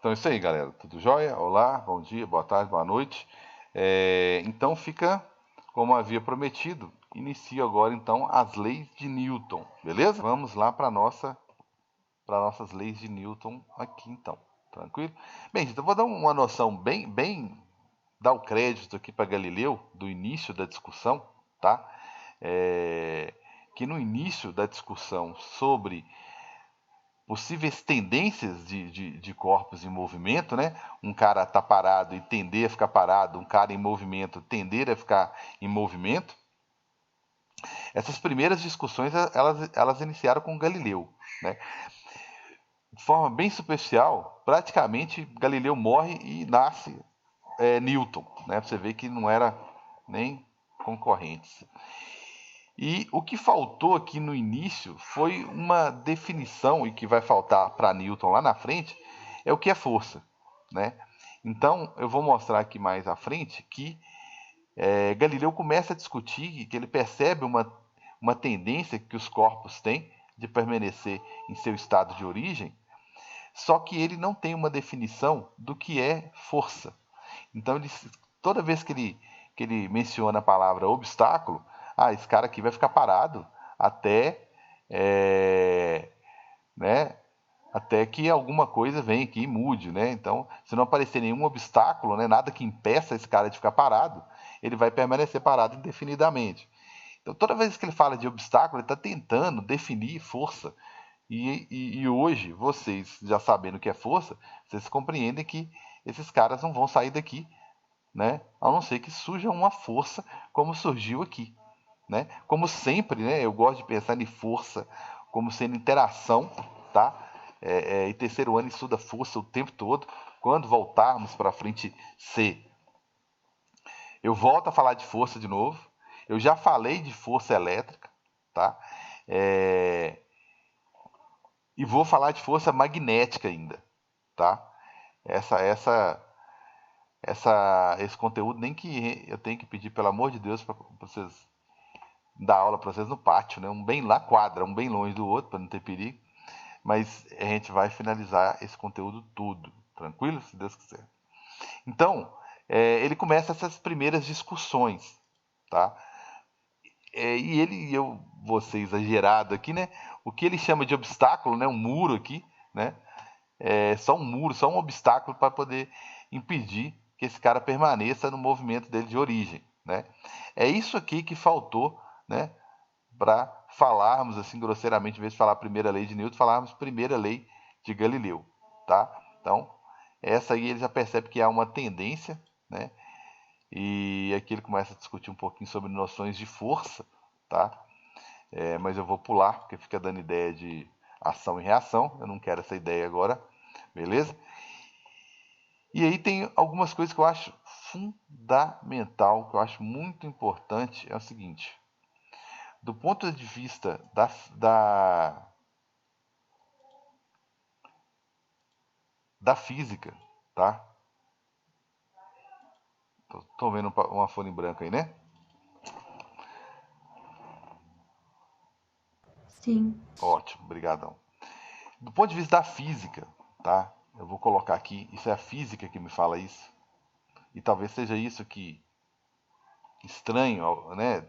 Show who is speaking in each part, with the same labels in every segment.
Speaker 1: Então é isso aí, galera. Tudo jóia? Olá, bom dia, boa tarde, boa noite. Então fica como havia prometido. Inicio agora então as leis de Newton, beleza? Vamos lá para nossas leis de Newton aqui então, tranquilo? Bem, gente, eu vou dar uma noção dar o crédito aqui para Galileu do início da discussão, tá? Que no início da discussão sobre possíveis tendências de corpos em movimento, né? Um cara tá parado e tender a ficar parado, um cara em movimento tender a ficar em movimento. Essas primeiras discussões elas iniciaram com Galileu, né? De forma bem superficial, praticamente Galileu morre e nasce Newton, né? Você vê que não era nem concorrentes. E o que faltou aqui no início foi uma definição, e que vai faltar para Newton lá na frente, é o que é força, né? Então, eu vou mostrar aqui mais à frente que Galileu começa a discutir, que ele percebe uma tendência que os corpos têm de permanecer em seu estado de origem, só que ele não tem uma definição do que é força. Então, toda vez que ele menciona a palavra obstáculo, esse cara aqui vai ficar parado até, né, até que alguma coisa venha aqui e mude, né? Então, se não aparecer nenhum obstáculo, né, nada que impeça esse cara de ficar parado, ele vai permanecer parado indefinidamente. Então, toda vez que ele fala de obstáculo, ele está tentando definir força. E hoje, vocês já sabendo o que é força, vocês compreendem que esses caras não vão sair daqui, né? A não ser que surja uma força como surgiu aqui, né? Como sempre, né? Eu gosto de pensar em força como sendo interação, tá? E terceiro ano estuda força o tempo todo. Quando voltarmos para frente C, eu volto a falar de força de novo. Eu já falei de força elétrica, tá? E vou falar de força magnética ainda, tá? Esse conteúdo nem que eu tenho que pedir, pelo amor de Deus, para vocês dar aula para vocês no pátio, né? Um bem lá quadra, um bem longe do outro, para não ter perigo. Mas a gente vai finalizar esse conteúdo tudo, tranquilo? Se Deus quiser. Então, ele começa essas primeiras discussões, tá? E ele, eu vou ser exagerado aqui, né? O que ele chama de obstáculo, né? Um muro aqui, né? Só um muro, só um obstáculo para poder impedir que esse cara permaneça no movimento dele de origem, né? É isso aqui que faltou, né? Para falarmos assim grosseiramente, em vez de falar primeira lei de Newton, falarmos primeira lei de Galileu, tá? Então, essa aí ele já percebe que há uma tendência, né? E aqui ele começa a discutir um pouquinho sobre noções de força, tá? Mas eu vou pular, porque fica dando ideia de ação e reação, eu não quero essa ideia agora, beleza? E aí tem algumas coisas que eu acho fundamental, que eu acho muito importante, é o seguinte: do ponto de vista da física, tá? Tô vendo uma folha em branco aí, né?
Speaker 2: Sim.
Speaker 1: Ótimo, brigadão. Do ponto de vista da física, tá? Eu vou colocar aqui, isso é a física que me fala isso. E talvez seja isso que estranho, né?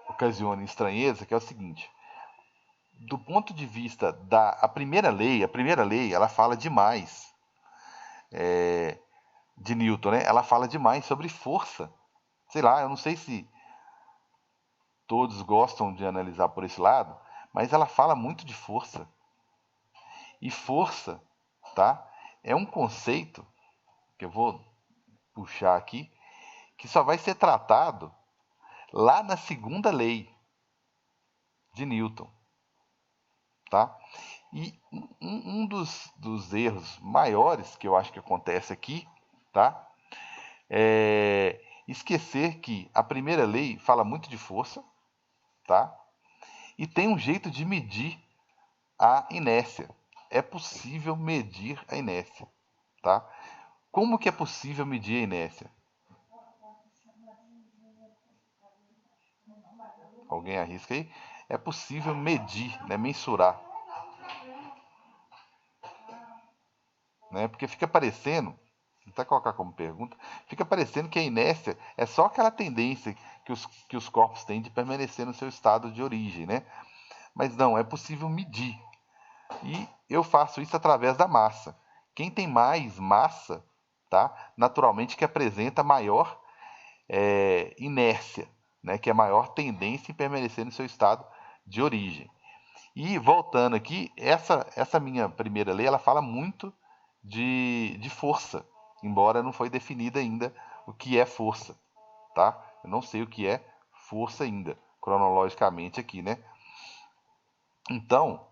Speaker 1: Ocasiona estranheza, que é o seguinte: do ponto de vista da a primeira lei, ela fala demais de Newton, né? Ela fala demais sobre força. Sei lá, eu não sei se todos gostam de analisar por esse lado, mas ela fala muito de força. E força, tá? É um conceito que eu vou puxar aqui, que só vai ser tratado lá na segunda lei de Newton, tá? E um dos erros maiores que eu acho que acontece aqui, tá? É esquecer que a primeira lei fala muito de força, tá? E tem um jeito de medir a inércia. É possível medir a inércia, tá? Como que é possível medir a inércia? Alguém arrisca aí? É possível medir, né, mensurar né? Porque fica parecendo, vou até colocar como pergunta, fica parecendo que a inércia é só aquela tendência que os corpos têm de permanecer no seu estado de origem, né? Mas não, é possível medir. E eu faço isso através da massa. Quem tem mais massa, tá? Naturalmente que apresenta maior inércia, né? Que é maior tendência em permanecer no seu estado de origem. E voltando aqui, essa minha primeira lei, ela fala muito de força, embora não foi definida ainda o que é força, tá? Eu não sei o que é força ainda, cronologicamente aqui, né? Então,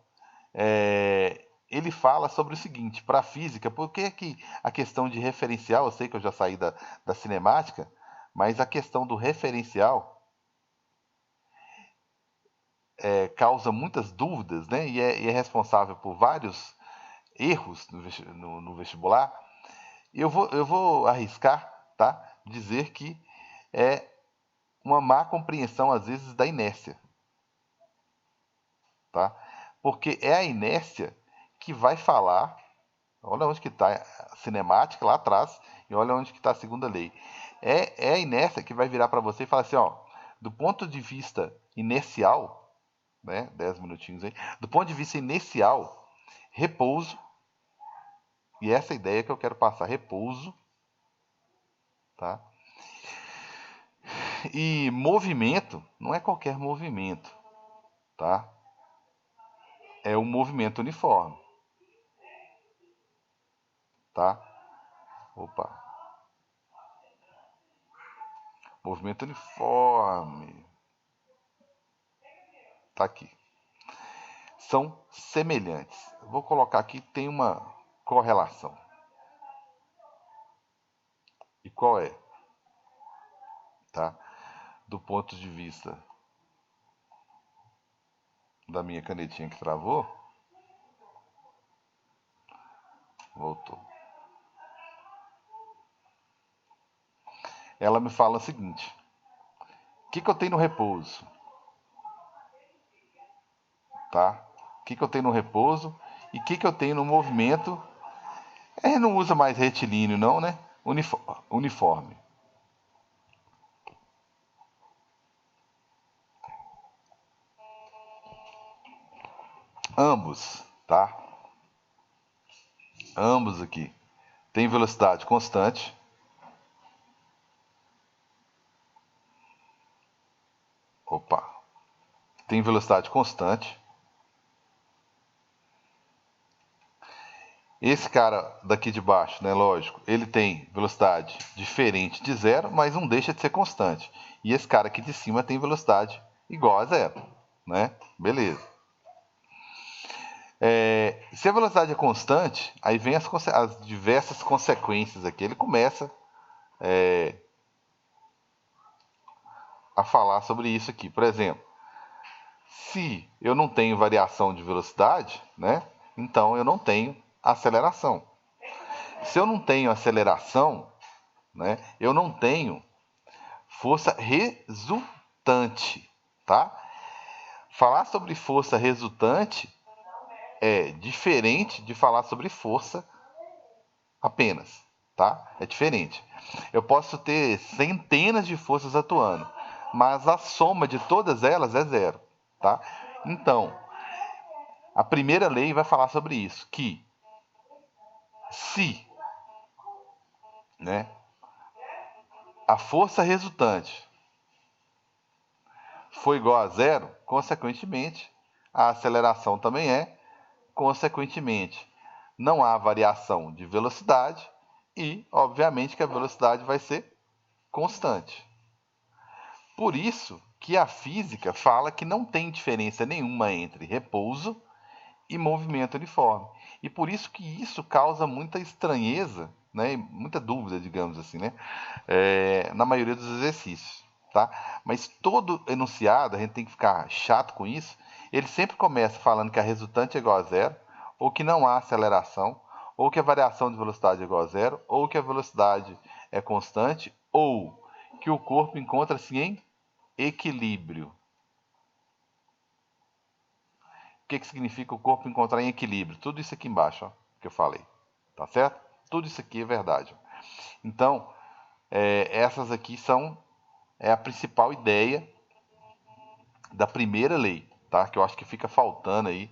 Speaker 1: ele fala sobre o seguinte, para a física, por que a questão de referencial, eu sei que eu já saí da cinemática, mas a questão do referencial causa muitas dúvidas, né? E é responsável por vários erros no vestibular. Eu vou arriscar, tá? Dizer que é uma má compreensão, às vezes, da inércia, tá? Porque é a inércia que vai falar, olha onde que está a cinemática lá atrás, e olha onde que está a segunda lei. É a inércia que vai virar para você e falar assim, ó, do ponto de vista inercial, né, 10 minutinhos aí, do ponto de vista inercial, repouso, e essa ideia que eu quero passar, repouso, tá? E movimento não é qualquer movimento, tá? É um movimento uniforme, tá? Opa. Movimento uniforme. Tá aqui. São semelhantes. Vou colocar aqui, tem uma correlação. E qual é? Tá? Do ponto de vista da minha canetinha que travou, voltou. Ela me fala o seguinte: o que eu tenho no repouso? Tá? O que eu tenho no repouso e o que eu tenho no movimento? Não usa mais retilíneo, não, né? Uniforme. Ambos, tá? Ambos aqui tem velocidade constante. Opa. Tem velocidade constante. Esse cara daqui de baixo, né, lógico, ele tem velocidade diferente de zero, mas não deixa de ser constante. E esse cara aqui de cima tem velocidade igual a zero, né? Beleza. Se a velocidade é constante, aí vem as diversas consequências aqui. Ele começa a falar sobre isso aqui. Por exemplo, se eu não tenho variação de velocidade, né? Então eu não tenho aceleração. Se eu não tenho aceleração, né? Eu não tenho força resultante, tá? Falar sobre força resultante é diferente de falar sobre força apenas, tá? É diferente. Eu posso ter centenas de forças atuando, mas a soma de todas elas é zero, tá? Então, a primeira lei vai falar sobre isso, que se, né, a força resultante for igual a zero, consequentemente, a aceleração também é, consequentemente, não há variação de velocidade e, obviamente, que a velocidade vai ser constante. Por isso que a física fala que não tem diferença nenhuma entre repouso e movimento uniforme. E por isso que isso causa muita estranheza, né, muita dúvida, digamos assim, né, na maioria dos exercícios. Tá? Mas todo enunciado, a gente tem que ficar chato com isso, ele sempre começa falando que a resultante é igual a zero, ou que não há aceleração, ou que a variação de velocidade é igual a zero, ou que a velocidade é constante, ou que o corpo encontra-se em equilíbrio. O que significa o corpo encontrar em equilíbrio? Tudo isso aqui embaixo, ó, que eu falei. tá certo? Tudo isso aqui é verdade. Então, essas aqui são a principal ideia da primeira lei, tá? Que eu acho que fica faltando aí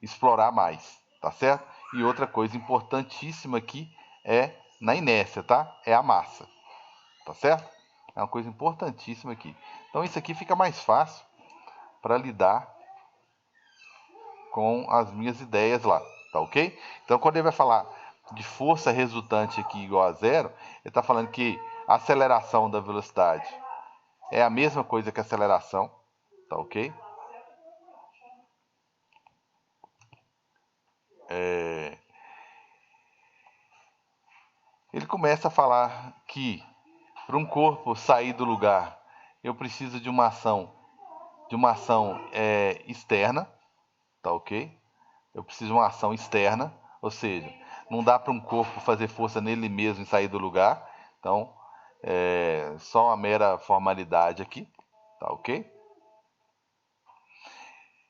Speaker 1: explorar mais, tá certo? E outra coisa importantíssima aqui é na inércia, tá? É a massa, tá certo? É uma coisa importantíssima aqui. Então isso aqui fica mais fácil para lidar com as minhas ideias lá, tá ok? Então quando ele vai falar de força resultante aqui igual a zero, ele está falando que a aceleração da velocidade é a mesma coisa que a aceleração, tá ok? Ele começa a falar que para um corpo sair do lugar, eu preciso de uma ação externa, tá ok? Eu preciso de uma ação externa, ou seja, não dá para um corpo fazer força nele mesmo e sair do lugar. Então, só uma mera formalidade aqui, tá ok?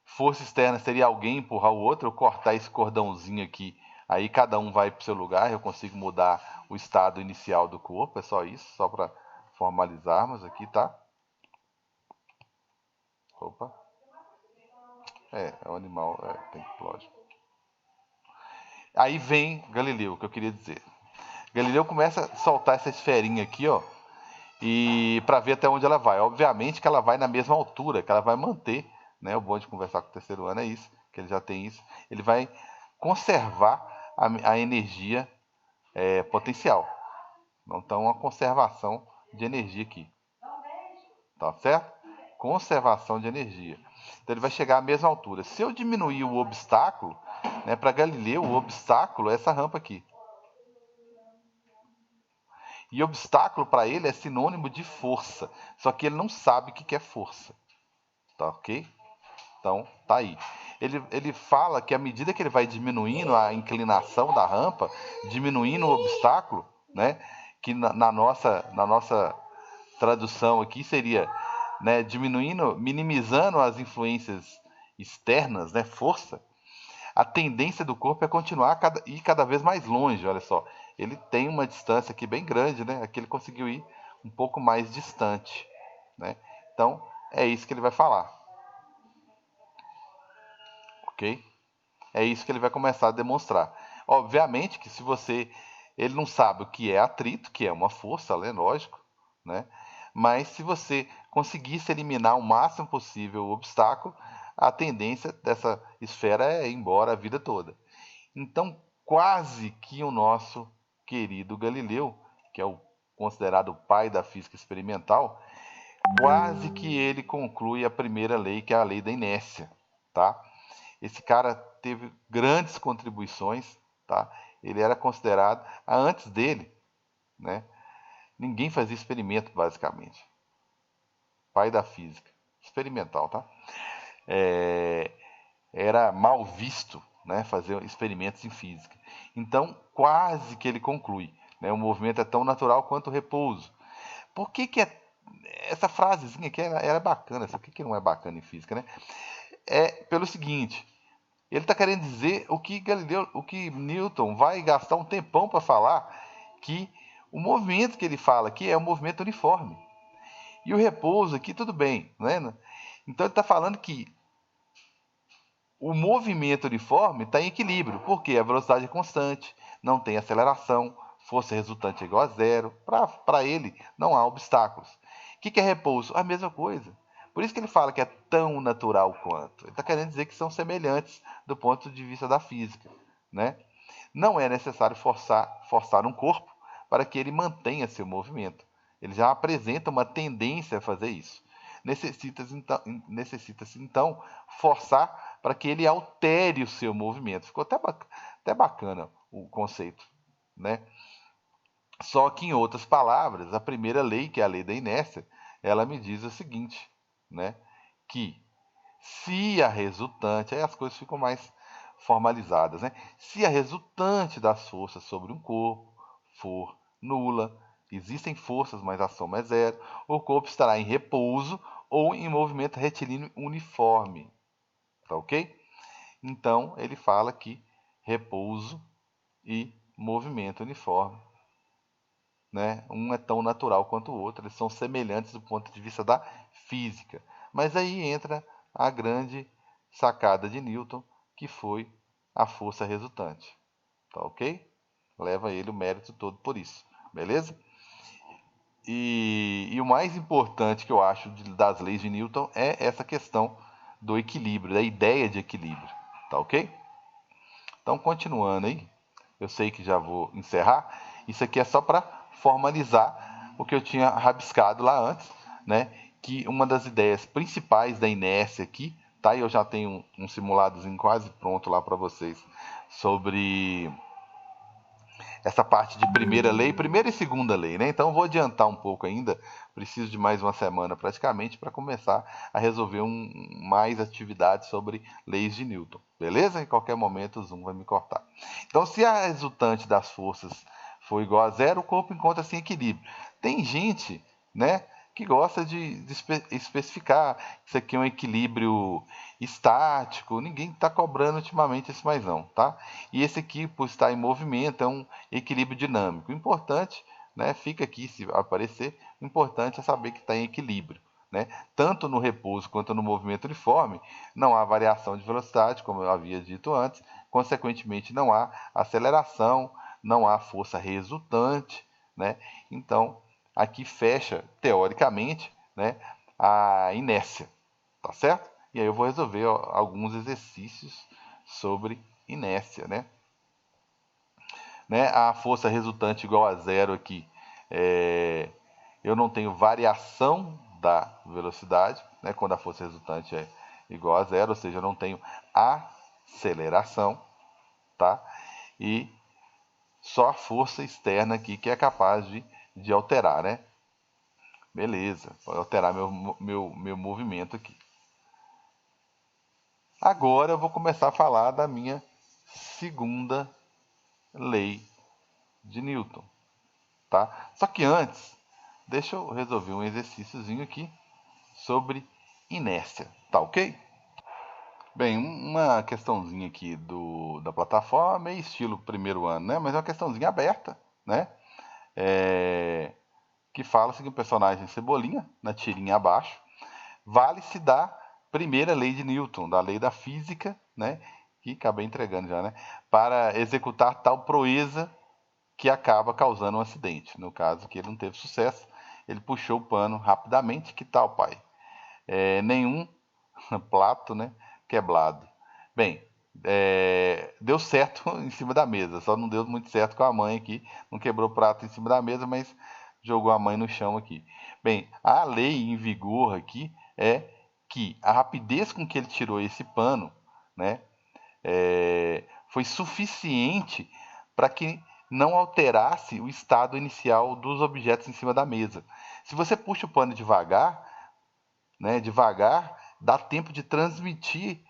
Speaker 1: Força externa seria alguém empurrar o outro, eu cortar esse cordãozinho aqui, aí cada um vai para o seu lugar, eu consigo mudar o estado inicial do corpo, é só isso, só para formalizarmos aqui, tá? Opa, é um animal, tem lógico. Aí vem Galileu, o que eu queria dizer. Galileu começa a soltar essa esferinha aqui, ó, e para ver até onde ela vai. Obviamente que ela vai na mesma altura, que ela vai manter, né? O bom de conversar com o terceiro ano é isso, que ele já tem isso. Ele vai conservar a energia potencial. Então, uma conservação de energia aqui, tá certo? Conservação de energia. Então, ele vai chegar à mesma altura. Se eu diminuir o obstáculo, né, para Galileu, o obstáculo é essa rampa aqui. E obstáculo para ele é sinônimo de força. Só que ele não sabe o que é força. Tá ok? Então, tá aí. Ele fala que à medida que ele vai diminuindo a inclinação da rampa, diminuindo o obstáculo, né? Que na nossa tradução aqui seria, né, diminuindo, minimizando as influências externas, né, força, a tendência do corpo é continuar ir cada vez mais longe, olha só. Ele tem uma distância aqui bem grande, né? Aqui ele conseguiu ir um pouco mais distante, né? Então, é isso que ele vai falar, ok? É isso que ele vai começar a demonstrar. Obviamente que se você... Ele não sabe o que é atrito, que é uma força, é lógico, né? Mas se você conseguisse eliminar o máximo possível o obstáculo, a tendência dessa esfera é ir embora a vida toda. Então, quase que o nosso querido Galileu, que é o considerado o pai da física experimental, quase que ele conclui a primeira lei, que é a lei da inércia, tá? Esse cara teve grandes contribuições, tá? Ele era considerado, antes dele, né? Ninguém fazia experimento, basicamente. Pai da física experimental, tá? Era mal visto, né, fazer experimentos em física. Então, quase que ele conclui, né, o movimento é tão natural quanto o repouso. Por que essa frasezinha aqui era bacana, por que não é bacana em física, né? É pelo seguinte, ele está querendo dizer o que Newton vai gastar um tempão para falar, que o movimento que ele fala aqui é um movimento uniforme. E o repouso aqui, tudo bem, né? Então ele está falando que o movimento uniforme está em equilíbrio, porque a velocidade é constante, não tem aceleração, força resultante é igual a zero. Para ele, não há obstáculos. O que é repouso? A mesma coisa. Por isso que ele fala que é tão natural quanto. Ele está querendo dizer que são semelhantes do ponto de vista da física, né? Não é necessário forçar um corpo para que ele mantenha seu movimento. Ele já apresenta uma tendência a fazer isso. Necessita-se então forçar para que ele altere o seu movimento. Ficou até bacana o conceito, né? Só que em outras palavras, a primeira lei, que é a lei da inércia, ela me diz o seguinte, né? Que se a resultante, aí as coisas ficam mais formalizadas, né? Se a resultante das forças sobre um corpo for nula, existem forças, mas a soma é zero, o corpo estará em repouso ou em movimento retilíneo uniforme, tá ok? Então ele fala que repouso e movimento uniforme, né? Um é tão natural quanto o outro, eles são semelhantes do ponto de vista da física. Mas aí entra a grande sacada de Newton, que foi a força resultante. Tá ok? Leva ele o mérito todo por isso, beleza? E o mais importante que eu acho das leis de Newton é essa questão do equilíbrio, da ideia de equilíbrio, tá ok? Então, continuando aí, eu sei que já vou encerrar. Isso aqui é só para formalizar o que eu tinha rabiscado lá antes, né? Que uma das ideias principais da inércia aqui, tá? E eu já tenho um simuladozinho quase pronto lá para vocês sobre essa parte de primeira e segunda lei, né? Então eu vou adiantar um pouco ainda, preciso de mais uma semana praticamente para começar a resolver mais atividades sobre leis de Newton, beleza? Em qualquer momento o Zoom vai me cortar. Então, se a resultante das forças for igual a zero, o corpo encontra-se em equilíbrio. Tem gente, né, que gosta de especificar isso aqui é um equilíbrio estático, ninguém está cobrando ultimamente isso mais não, tá? E esse aqui, por estar em movimento, é um equilíbrio dinâmico. O importante, né, fica aqui se aparecer, o importante é saber que está em equilíbrio. Né? Tanto no repouso quanto no movimento uniforme, não há variação de velocidade, como eu havia dito antes, consequentemente não há aceleração, não há força resultante, né? Então, aqui fecha, teoricamente, né, a inércia, tá certo? E aí eu vou resolver alguns exercícios sobre inércia, né? A força resultante igual a zero aqui, eu não tenho variação da velocidade, né? Quando a força resultante é igual a zero, ou seja, eu não tenho aceleração, tá? E só a força externa aqui que é capaz de alterar, né? Beleza, pode alterar meu movimento aqui. Agora eu vou começar a falar da minha segunda lei de Newton, tá? Só que antes, deixa eu resolver um exercíciozinho aqui sobre inércia, tá ok? Bem, uma questãozinha aqui da plataforma, meio estilo primeiro ano, né? Mas é uma questãozinha aberta, né? Que fala que o personagem Cebolinha, na tirinha abaixo, vale-se da primeira lei de Newton, da lei da física, né? Que acabei entregando já, né? Para executar tal proeza que acaba causando um acidente. No caso que ele não teve sucesso, ele puxou o pano rapidamente. Que tal, pai? Nenhum prato, né, quebrado. Bem, deu certo em cima da mesa, só não deu muito certo com a mãe aqui. Não quebrou o prato em cima da mesa, mas jogou a mãe no chão aqui. Bem, a lei em vigor aqui é que a rapidez com que ele tirou esse pano, né, foi suficiente para que não alterasse o estado inicial dos objetos em cima da mesa. Se você puxa o pano devagar, né, dá tempo de transmitir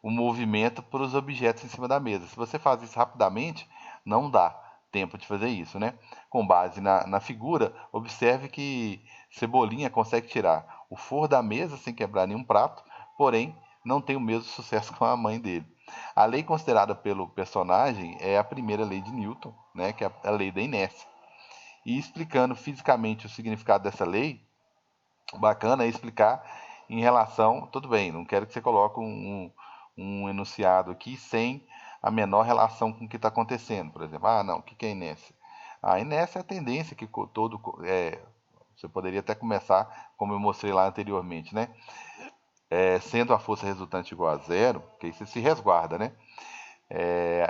Speaker 1: o movimento para os objetos em cima da mesa. Se você faz isso rapidamente, não dá tempo de fazer isso, né? Com base na figura, observe que Cebolinha consegue tirar o forro da mesa sem quebrar nenhum prato, porém não tem o mesmo sucesso com a mãe dele. A lei considerada pelo personagem é a primeira lei de Newton, né, que é a lei da inércia. E explicando fisicamente o significado dessa lei, bacana é explicar em relação. Tudo bem, não quero que você coloque um enunciado aqui sem a menor relação com o que está acontecendo. Por exemplo, não, o que é inércia? A inércia é a tendência que todo. Você poderia até começar, como eu mostrei lá anteriormente, né? Sendo a força resultante igual a zero, que aí você se resguarda, né?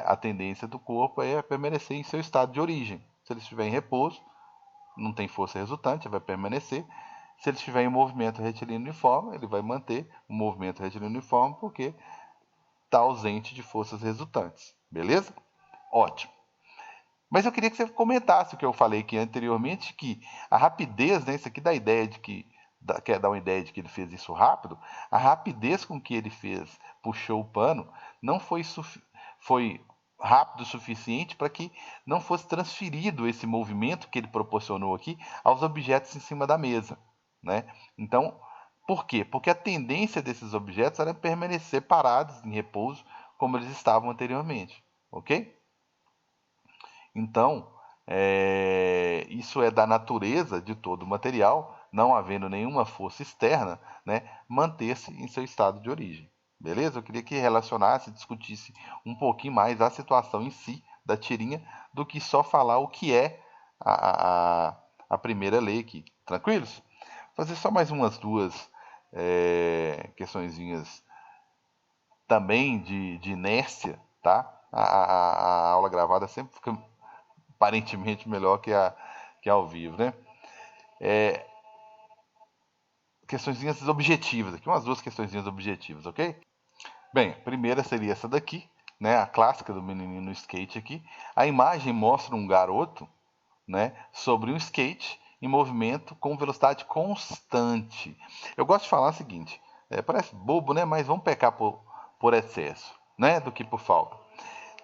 Speaker 1: A tendência do corpo é permanecer em seu estado de origem. Se ele estiver em repouso, não tem força resultante, vai permanecer. Se ele estiver em movimento retilíneo uniforme, ele vai manter o movimento retilíneo uniforme porque está ausente de forças resultantes. Beleza? Ótimo. Mas eu queria que você comentasse o que eu falei aqui anteriormente, que a rapidez, né, isso aqui dá a ideia de que quer dar uma ideia de que ele fez isso rápido, a rapidez com que ele fez, puxou o pano, não foi rápido o suficiente para que não fosse transferido esse movimento que ele proporcionou aqui aos objetos em cima da mesa, né? Então, por quê? Porque a tendência desses objetos era permanecer parados em repouso como eles estavam anteriormente, ok? Então, isso é da natureza de todo o material, não havendo nenhuma força externa, né, manter-se em seu estado de origem. Beleza? Eu queria que relacionasse, discutisse um pouquinho mais a situação em si da tirinha, do que só falar o que é a primeira lei aqui. Tranquilos? Vou fazer só mais umas duas questõezinhas também de inércia, tá? A aula gravada sempre fica aparentemente melhor que ao vivo, né? Questõezinhas objetivas aqui, umas duas questõezinhas objetivas, ok? Bem, a primeira seria essa daqui, né? A clássica do menininho no skate aqui. A imagem mostra um garoto, né, sobre um skate em movimento com velocidade constante. Eu gosto de falar o seguinte, parece bobo, né? Mas vamos pecar por excesso, né? Do que por falta.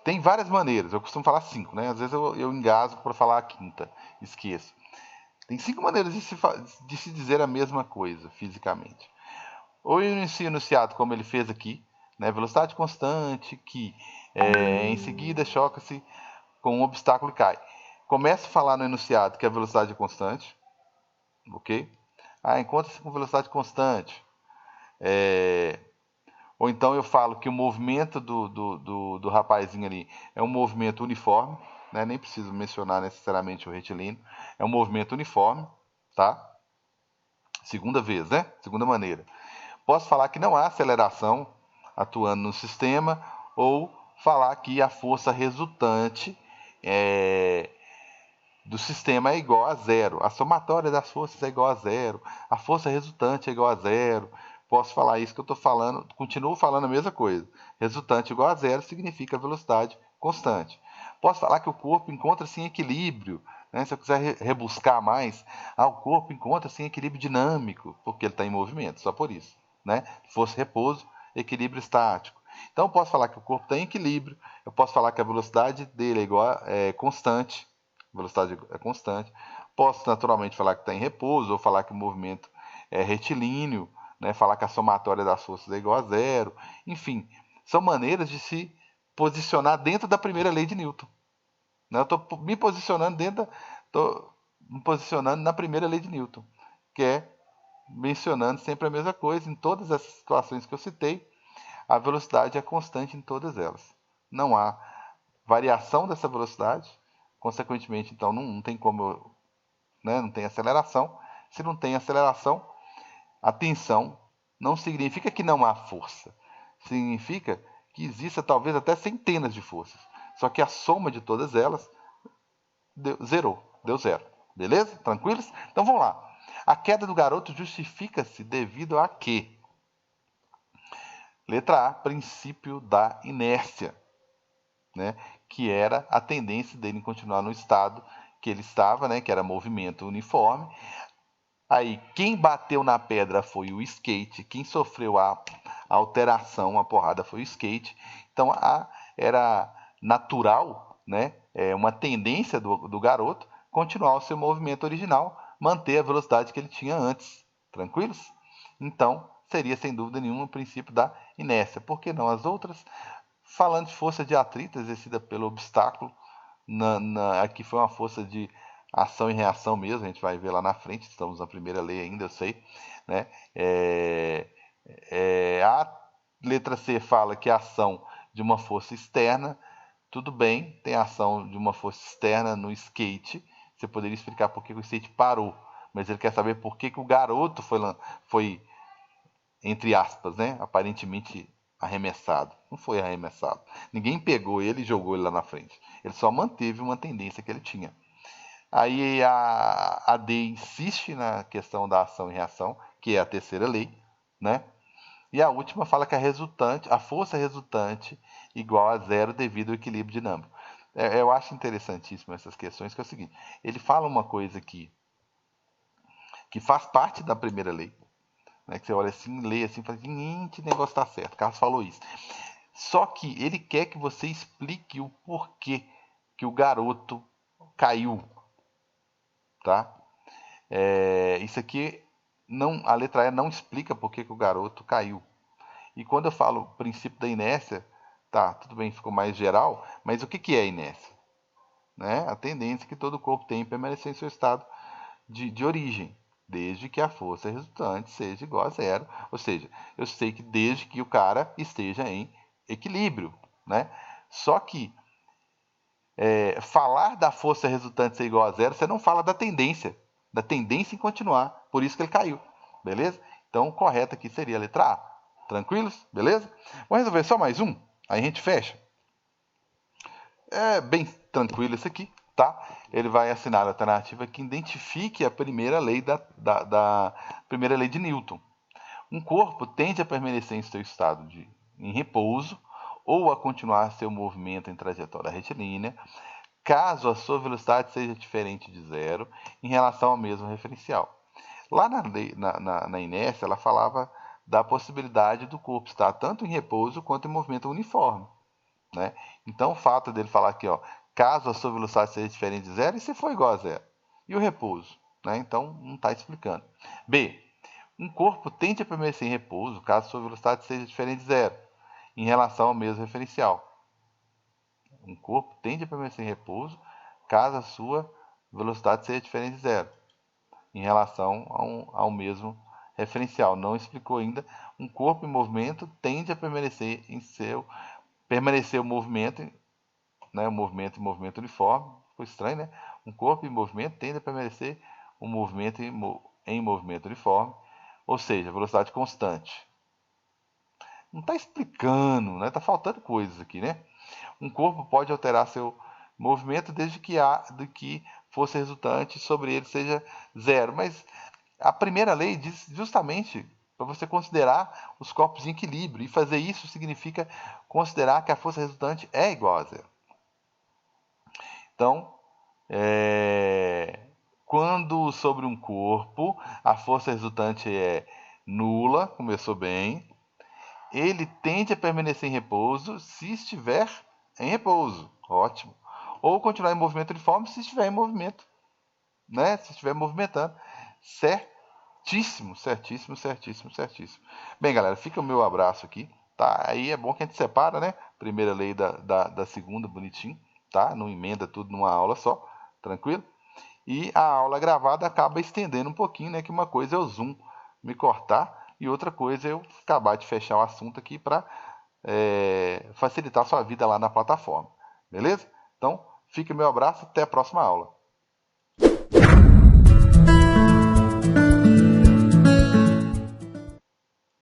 Speaker 1: Tem várias maneiras, eu costumo falar 5, né? Às vezes eu engasgo para falar a quinta, esqueço. Tem 5 maneiras de se dizer a mesma coisa fisicamente. Ou inicia enunciado como ele fez aqui, né? Velocidade constante, que em seguida choca-se com um obstáculo e cai. Começa a falar no enunciado que a velocidade é constante, ok? Encontra-se com velocidade constante. Ou então eu falo que o movimento do rapazinho ali é um movimento uniforme, né? Nem preciso mencionar necessariamente o retilíneo, é um movimento uniforme, tá? Segunda vez, né? Segunda maneira. Posso falar que não há aceleração atuando no sistema, ou falar que a força resultante do sistema é igual a zero. A somatória das forças é igual a zero. A força resultante é igual a zero. Posso falar isso que eu estou falando, continuo falando a mesma coisa. Resultante igual a zero significa velocidade constante. Posso falar que o corpo encontra-se em equilíbrio, né? Se eu quiser rebuscar mais, o corpo encontra-se em equilíbrio dinâmico, porque ele está em movimento, só por isso. Né? Se fosse repouso, equilíbrio estático. Então eu posso falar que o corpo está em equilíbrio, eu posso falar que a velocidade dele é igual constante, velocidade é constante. Posso naturalmente falar que está em repouso, ou falar que o movimento é retilíneo, né? Falar que a somatória das forças é igual a zero. Enfim, são maneiras de se posicionar dentro da primeira lei de Newton. Né? Eu estou me posicionando me posicionando na primeira lei de Newton, que é mencionando sempre a mesma coisa em todas essas situações que eu citei. A velocidade é constante em todas elas. Não há variação dessa velocidade, consequentemente, então não tem como, né, não tem aceleração. Se não tem aceleração, a tensão não significa que não há força, significa que exista talvez até centenas de forças, só que a soma de todas elas deu zero. Beleza? Tranquilos? Então vamos lá. A queda do garoto justifica-se devido a quê? Letra A, princípio da inércia, né? Que era a tendência dele em continuar no estado que ele estava, né? Que era movimento uniforme. Aí, quem bateu na pedra foi o skate, quem sofreu a alteração, a porrada foi o skate. Então, era natural, né? Uma tendência do garoto continuar o seu movimento original, manter a velocidade que ele tinha antes. Tranquilos? Então, seria sem dúvida nenhuma o princípio da inércia. Por que não as outras? Falando de força de atrito exercida pelo obstáculo, aqui foi uma força de ação e reação mesmo, a gente vai ver lá na frente, estamos na primeira lei ainda, eu sei. Né? A letra C fala que a ação de uma força externa, tudo bem, tem a ação de uma força externa no skate, você poderia explicar por que o skate parou, mas ele quer saber por que o garoto foi entre aspas, né, aparentemente arremessado. Não foi arremessado. Ninguém pegou ele e jogou ele lá na frente. Ele só manteve uma tendência que ele tinha. Aí a D insiste na questão da ação e reação, que é a terceira lei, né? E a última fala que a força resultante igual a zero devido ao equilíbrio dinâmico. Eu acho interessantíssimo essas questões, que é o seguinte, ele fala uma coisa aqui que faz parte da primeira lei, né, que você olha assim, lê assim, fala, gente, o negócio tá certo, Carlos falou isso. Só que ele quer que você explique o porquê que o garoto caiu, tá? Isso aqui, não, a letra E não explica por que o garoto caiu. E quando eu falo princípio da inércia, Tá, tudo bem, ficou mais geral, mas o que é inércia? Né? A tendência que todo corpo tem em permanecer em seu estado de origem, desde que a força resultante seja igual a zero. Ou seja, eu sei que desde que o cara esteja em equilíbrio. Né? Só que falar da força resultante ser igual a zero, você não fala da tendência em continuar. Por isso que ele caiu. Beleza? Então, o correto aqui seria a letra A. Tranquilos? Beleza? Vamos resolver só mais um? Aí a gente fecha. É bem tranquilo isso aqui, tá? Ele vai assinar a alternativa que identifique a primeira lei da primeira lei de Newton. Um corpo tende a permanecer em seu estado em repouso ou a continuar seu movimento em trajetória retilínea, caso a sua velocidade seja diferente de zero em relação ao mesmo referencial. Lá na inércia, ela falava da possibilidade do corpo estar tanto em repouso quanto em movimento uniforme. Né? Então, o fato dele falar aqui, ó, caso a sua velocidade seja diferente de zero, e se for igual a zero? E o repouso? Né? Então, não está explicando. B. Um corpo tende a permanecer em repouso caso a sua velocidade seja diferente de zero, em relação ao mesmo referencial. Um corpo tende a permanecer em repouso caso a sua velocidade seja diferente de zero, em relação ao mesmo referencial. Não explicou ainda. Um corpo em movimento tende a permanecer o movimento, né, o movimento uniforme. Ficou estranho, né? Um corpo em movimento tende a permanecer um movimento em movimento uniforme, ou seja, velocidade constante. Não está explicando, né? Está faltando coisas aqui, né? Um corpo pode alterar seu movimento desde que força resultante sobre ele seja zero. Mas a primeira lei diz justamente para você considerar os corpos em equilíbrio. E fazer isso significa considerar que a força resultante é igual a zero. Então, quando sobre um corpo a força resultante é nula, começou bem, ele tende a permanecer em repouso se estiver em repouso. Ótimo. Ou continuar em movimento uniforme se estiver em movimento, né? Se estiver movimentando. Certíssimo, certíssimo, certíssimo, certíssimo. Bem, galera, fica o meu abraço aqui, tá? Aí é bom que a gente separa, né? Primeira lei da segunda, bonitinho, tá? Não emenda tudo numa aula só, tranquilo? E a aula gravada acaba estendendo um pouquinho, né? Que uma coisa é o Zoom me cortar e outra coisa é eu acabar de fechar o assunto aqui para facilitar a sua vida lá na plataforma. Beleza? Então, fica o meu abraço, até a próxima aula.